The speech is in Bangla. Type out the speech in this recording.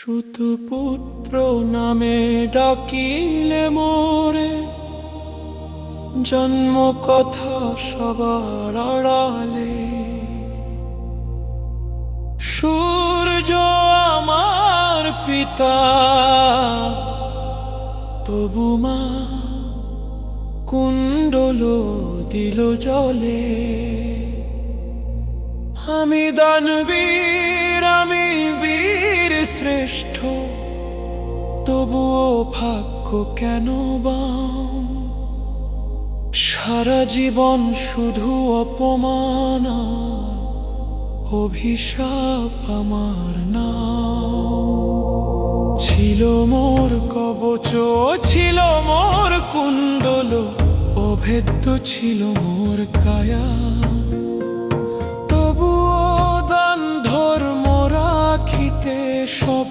সুতপুত্র নামে ডাকিলে মোরে, জন্ম কথা সবার আড়ালে। সূর্য আমার পিতা, তবু মা কুণ্ডল দিল জলে। আমি দানবীর, আমি বীর শ্রেষ্ঠ, তবুও ভাগ্য কেন বাম? সারা জীবন শুধু অপমান, অভিশাপ আমার নাম। ছিল মোর কবচ, ছিল মোর কুণ্ডল, অভেদ্য ছিল মোর কায়া। তবুও দান ধর্ম রাখিতে সব